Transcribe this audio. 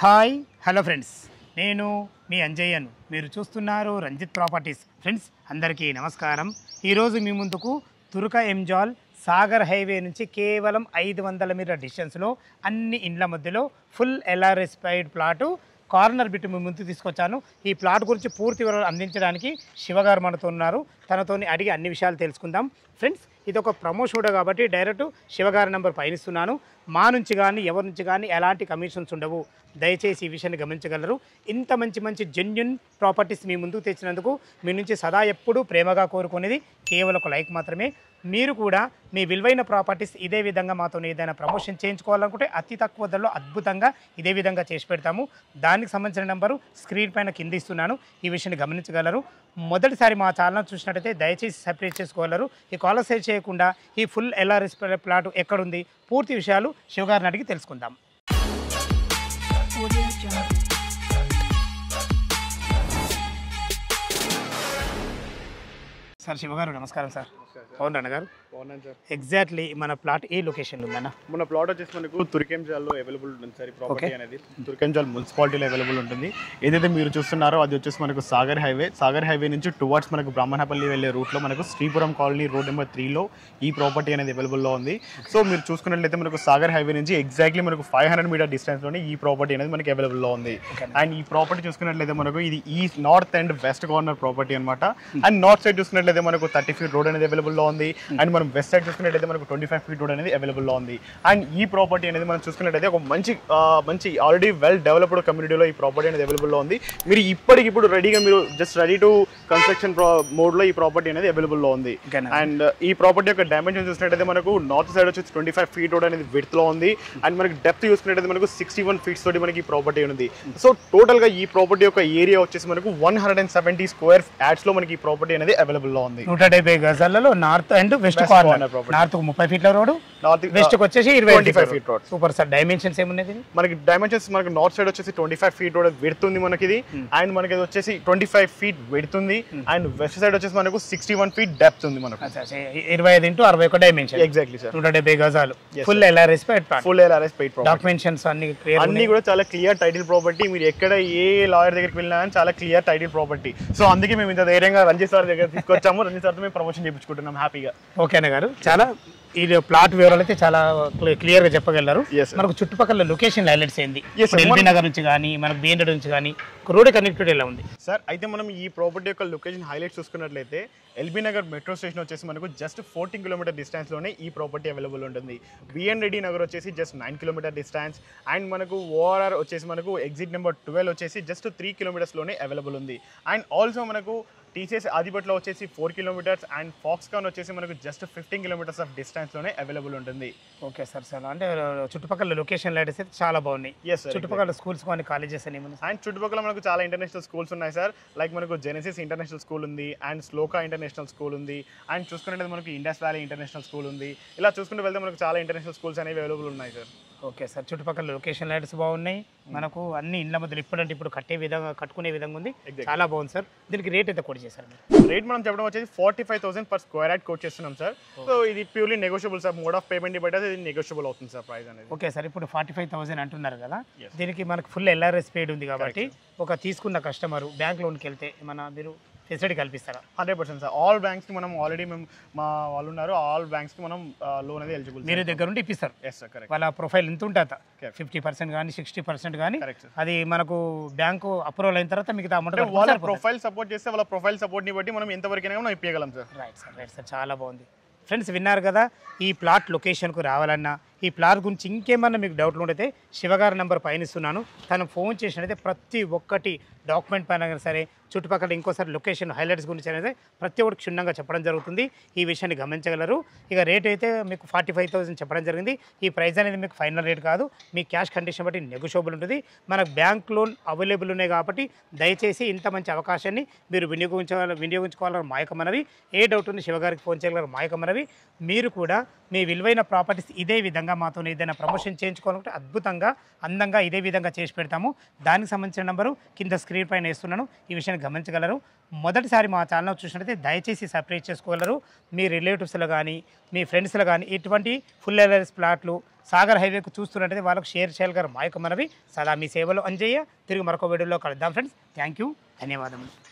Hi hello friends, నేను మీ అంజయ్యను. మీరు చూస్తున్నారు రంజిత్ ప్రాపర్టీస్. ఫ్రెండ్స్ అందరికీ నమస్కారం. ఈరోజు మీ ముందుకు తుర్క ఎంజాల్ సాగర్ హైవే నుంచి కేవలం 500 మీటర్ల డిస్టెన్స్లో అన్ని ఇండ్ల మధ్యలో ఫుల్ ఎల్ఆర్ఎస్పైడ్ ప్లాటు కార్నర్ బిట్ మీ ముందు తీసుకొచ్చాను. ఈ ప్లాట్ గురించి పూర్తి వివరాలు అందించడానికి శివగారు మనతో ఉన్నారు. తనతోని అడిగి అన్ని విషయాలు తెలుసుకుందాం. ఫ్రెండ్స్ ఇది ఒక ప్రమోషన్ కాబట్టి డైరెక్ట్ శివగారి నెంబర్ పయనిస్తున్నాను. మా నుంచి కానీ ఎవరి నుంచి కానీ ఎలాంటి కమిషన్స్ ఉండవు. దయచేసి ఈ విషయాన్ని గమనించగలరు. ఇంత మంచి జెన్యున్ ప్రాపర్టీస్ మీ ముందుకు తెచ్చినందుకు మీ నుంచి సదా ఎప్పుడూ ప్రేమగా కోరుకునేది కేవలం ఒక లైక్ మాత్రమే. మీరు కూడా మీ విలువైన ప్రాపర్టీస్ ఇదే విధంగా మాతో ఏదైనా ప్రమోషన్ చేయించుకోవాలనుకుంటే అతి తక్కువ ధరలో అద్భుతంగా ఇదే విధంగా చేసి పెడతాము. దానికి సంబంధించిన నెంబరు స్క్రీన్ పైన కింద ఇస్తున్నాను. ఈ విషయాన్ని గమనించగలరు. మొదటిసారి మా ఛానల్ చూసినట్టయితే దయచేసి సబ్స్క్రైబ్ చేసుకోగలరు. ఈ కాలర్ సేవ్ చేయకుండా ఈ ఫుల్ ఎల్ఆర్ఎస్ ప్లాట్ ఎక్కడుంది పూర్తి విషయాలు శివగారిని అడిగి తెలుసుకుందాం. సార్ శివగారు నమస్కారం సార్. అవును గారు. అవునండి సార్. ఎగ్జాక్ట్లీ మన ప్లాట్ ఏ లొకేషన్లో ఉందన్న? మన ప్లాట్ వచ్చేసి మనకు తుర్కెంజాల్లో అవైలబుల్ ఉంటుంది సార్. ఈ ప్రాపర్టీ అనేది తుర్కెంజాల్ మున్సిపాలిటీలో అవైలబుల్ ఉంటుంది. ఏదైతే మీరు చూస్తున్నారో అది వచ్చేసి మనకు సాగర్ హైవే నుంచి టువర్డ్స్ మనకు బ్రాహ్మణపల్లి వెళ్ళే రూట్లో మనకు శ్రీపురం కాలనీ రోడ్ నెంబర్ 3లో ఈ ప్రాపర్టీ అనేది అవైలబుల్లో ఉంది. సో మీరు చూసుకున్నట్లయితే మనకు సాగర్ హైవే నుంచి ఎగ్జాక్ట్లీ మనకు 500 మీటర్ డిస్టెన్స్లోనే ఈ ప్రాపర్టీ అనేది మనకి అవైలబుల్లో ఉంది. అండ్ ఈ ప్రాపర్టీ చూసుకున్నట్లయితే మనకు ఇది east north and west corner property అనమాట. అండ్ నార్త్ సైడ్ చూసుకున్నట్లయితే మనకు 30 ఫీట్ రోడ్ అనేది అవైలబుల్లో ఉంది. అండ్ మనం వెస్ట్ సైడ్ చూసుకున్నట్లయితే మనకు 25 ఫీట్ రోడ్ అనేది అవైలబుల్లో ఉంది. అండ్ ఈ ప్రాపర్టీ అనేది మనం చూసుకున్నట్లయితే ఒక మంచి ఆల్రెడీ వెల్ డెవలప్డ్ కమ్యూనిటీలో ఈ ప్రాపర్టీ అనేది అవైలబుల్లో ఉంది. మీరు ఇప్పటికిప్పుడు మీరు జస్ట్ రెడీ టు కన్స్ట్రక్షన్ మోడ్లో ఈ ప్రాపర్టీ అనేది అవైలబుల్లో ఉంది. అండ్ ఈ ప్రాపర్టీ యొక్క డైమెన్షన్ చూసినట్టయితే మనకు నార్త్ సైడ్ వచ్చి 25 ఫీట్ రోడ్ అనేది విడ్త్లో ఉంది. అండ్ మనకి డెప్త్ చూసుకున్నట్టయితే మనకు 61 ఫీట్స్ తోటి మనకి ఈ ప్రాపర్టీ ఉంది. సో టోటల్గా ఈ ప్రాపర్టీ యొక్క ఏరియా వచ్చేసి మనకు 170 స్క్వేర్ యార్డ్స్లో మనకి ఈ ప్రాపర్టీ అనేది అవైలబుల్లో ఉంది. 170 గజాలలో north and west corner. North 30 ఫీట్ల రోడ్, వెస్ట్ వచ్చేసి 25 feet road. Super sir. Dimensions ఏమున్నాయి మనకి? డైమెన్షన్స్ మనకి నార్త్ సైడ్ వచ్చేసి 25 ఫీట్ రోడ్ వెడుతుంది మనకి ఇది. అండ్ మనకి వచ్చేసి 25 ఫీట్ వెడుతుంది. అండ్ వెస్ట్ సైడ్ వచ్చేసి మనకు 61 ఫీట్ డెప్త్ ఉంది మనకు. 25 into 61 డైమెన్షన్. Exactly sir. 170 గజాలు ఫుల్ ఎల్ఆర్ఎస్ పెయిడ్ డాక్యుమెంట్స్ అన్ని కూడా చాలా క్లియర్ టైటిల్ ప్రాపర్టీ. మీరు ఎక్కడ ఏ లాయర్ దగ్గరికి వెళ్ళినా చాలా క్లియర్ టైటిల్ ప్రాపర్టీ. సో అందుకే మేము ఇంత ధైర్యంగా రంజిత్ సార్ దగ్గర తీసుకొచ్చాము. రంజిత్ సార్తో మేము ప్రమోషన్ చేయించుకుంటున్నాం హ్యాపీగా. ఓకేనా గారు. చాలా ఈ ప్లాట్ వివరాలు అయితే చాలా క్లియర్ గా చెప్పగలరు. మనకు చుట్టుపక్కల లొకేషన్ హైలైట్స్ ఏంది? ఎల్బీ నగర్ నుంచి కానీ మనకు బిఎన్డి నుంచి కానీ రోడ్ కనెక్టివిటీ ఎలా ఉంది సార్? అయితే మనం ఈ ప్రాపర్టీ యొక్క లొకేషన్ హైలైట్స్ చూసుకున్నట్లయితే ఎల్బీ నగర్ మెట్రో స్టేషన్ వచ్చేసి మనకు జస్ట్ 14 కిలోమీటర్ డిస్టెన్స్లోనే ఈ ప్రాపర్టీ అవైలబుల్ ఉంటుంది. బిఎన్ రెడ్డి నగర్ వచ్చేసి జస్ట్ 9 కిలోమీటర్ డిస్టెన్స్. అండ్ మనకు ఓఆర్ఆర్ వచ్చేసి మనకు ఎగ్జిట్ నెంబర్ 12 వచ్చేసి జస్ట్ 3 కిలోమీటర్స్లోనే అవైలబుల్ ఉంది. అండ్ ఆల్సో మనకు టీసీఎస్ ఆదిపట్లో వచ్చేసి 4 కిలోమీటర్స్ అండ్ ఫాక్స్కాన్ వచ్చేసి మనకు జస్ట్ 15 కిలోమీటర్స్ ఆఫ్ డిస్టెన్స్లోనే అవైలబుల్ ఉంటుంది. Okay sir. సార్ అంటే చుట్టుపక్కల లొకేషన్ లైట్స్ అయితే చాలా బాగున్నాయి. చుట్టుపక్కల స్కూల్స్ కానీ కాలేజెస్ అని అండ్ చుట్టుపక్కల మనకు చాలా ఇంటర్నేషనల్ స్కూల్స్ ఉన్నాయి సార్. లైక్ మనకు జెనసిస్ ఇంటర్నేషనల్ స్కూల్ ఉంది. అండ్ స్లోకా ఇంటర్నేషనల్ స్కూల్ ఉంది. అండ్ చూసుకున్నట్టు మనకు ఇండస్ వ్యాలీ ఇంటర్నేషనల్ స్కూల్ ఉంది. ఇలా చూసుకుంటూ వెళ్తే మనకు చాలా ఇంటర్నేషనల్ స్కూల్స్ అనేవి అవైలబుల్ ఉన్నాయి సార్. Okay sir. చుట్టుపక్కల లొకేషన్ లైట్స్ బాగున్నాయి. మనకు అన్ని ఇండ్ల మధ్యలో ఇప్పుడు కట్టుకునే విధంగా ఉంది. చాలా బాగుంది సార్. దీనికి రేట్ అయితే కోట్ చేశారు? రేట్ మనం చెప్పడం వచ్చేసి 45,000 పర్ స్క్వేర్ యార్డ్ కోట్ చేస్తున్నాం సార్. సో ఇది purely negotiable sir. Mode of payment బట్టి ఇది నెగోషియబుల్ అవుతుంది సార్ ప్రైస్ అనేది. Okay sir. ఇప్పుడు 45,000 అంటున్నారు కదా, దీనికి మనకు ఫుల్ ఎల్ఆర్ఎస్ పేడ్ ఉంది కాబట్టి ఒక తీసుకున్న కస్టమర్ బ్యాంక్ లోన్కి వెళ్తే మీరు ఫెసిలిటీ కల్పిస్తారా? 100% సార్. ఆల్ బ్యాంక్స్కి మనం ఆల్రెడీ మా వాళ్ళు ఉన్నారు. ఆల్ బ్యాంక్స్కి మనం లోన్ అనేది ఎలిజిబుల్. మీరు దగ్గర ఉండి ఇప్పిస్తారు? Yes sir. కరెక్ట్. వాళ్ళ ప్రొఫైల్ ఎంత ఉంటుంది? 50% కానీ 60% కానీ అది మనకు బ్యాంకు అప్రూవల్ అయిన తర్వాత మిగతా అమౌంట్ వాళ్ళ ప్రొఫైల్ సపోర్ట్ చేస్తే వాళ్ళ ప్రొఫైల్ సపోర్ట్ని బట్టి మనం ఎంతవరకైనా మనం ఇప్పగలం sir. Right sir. Right sir. చాలా బాగుంది. ఫ్రెండ్స్ విన్నారు కదా, ఈ ప్లాట్ లొకేషన్కు రావాలన్నా ఈ ప్లాట్ గురించి ఇంకేమన్నా మీకు డౌట్లు ఉంటే శివగారి నెంబర్ పైన ఇస్తున్నాను. తను ఫోన్ చేసినట్టయితే ప్రతి ఒక్కటి డాక్యుమెంట్ పైన సరే చుట్టుపక్కల ఇంకోసారి లొకేషన్ హైలైట్స్ గురించి అనేది ప్రతి ఒక్కటి క్షుణ్ణంగా చెప్పడం జరుగుతుంది. ఈ విషయాన్ని గమనించగలరు. ఇక రేట్ అయితే మీకు 45,000 చెప్పడం జరిగింది. ఈ ప్రైస్ అనేది మీకు ఫైనల్ రేట్ కాదు. మీ క్యాష్ కండిషన్ బట్టి నెగోషియబుల్ ఉంటుంది. మనకు బ్యాంక్ లోన్ అవైలబుల్ ఉన్నాయి కాబట్టి దయచేసి ఇంత మంచి అవకాశాన్ని మీరు వినియోగించుకోవాలని మా యొక్క మనవి. ఏ డౌట్ ఉంది శివగారికి ఫోన్ చేయగలరు మా యొక్క మనవి. మీరు కూడా మీ విలువైన ప్రాపర్టీస్ ఇదే విధంగా విధంగా మాతో ఏదైనా ప్రమోషన్ చేయించుకోవాలంటే అద్భుతంగా అందంగా ఇదే విధంగా చేసి పెడతాము. దానికి సంబంధించిన నెంబరు కింద స్క్రీన్ పైన వేస్తున్నాను, ఈ విషయాన్ని గమనించగలరు. మొదటిసారి మా ఛానల్ చూసినట్లయితే దయచేసి సబ్స్క్రైబ్ చేసుకోగలరు. మీ రిలేటివ్స్లో కానీ మీ ఫ్రెండ్స్లో కానీ ఇటువంటి ఫుల్ ఎల్ఎల్ఎస్ ప్లాట్లు సాగర్ హైవేకు చూస్తున్నట్టయితే వాళ్ళకు షేర్ చేయగలరు. మా యొక్క మనవి సదా మీ సేవలో అంజయ్య. తిరిగి మరొక వీడియోలో కలుద్దాం ఫ్రెండ్స్. థ్యాంక్ యూ, ధన్యవాదములు.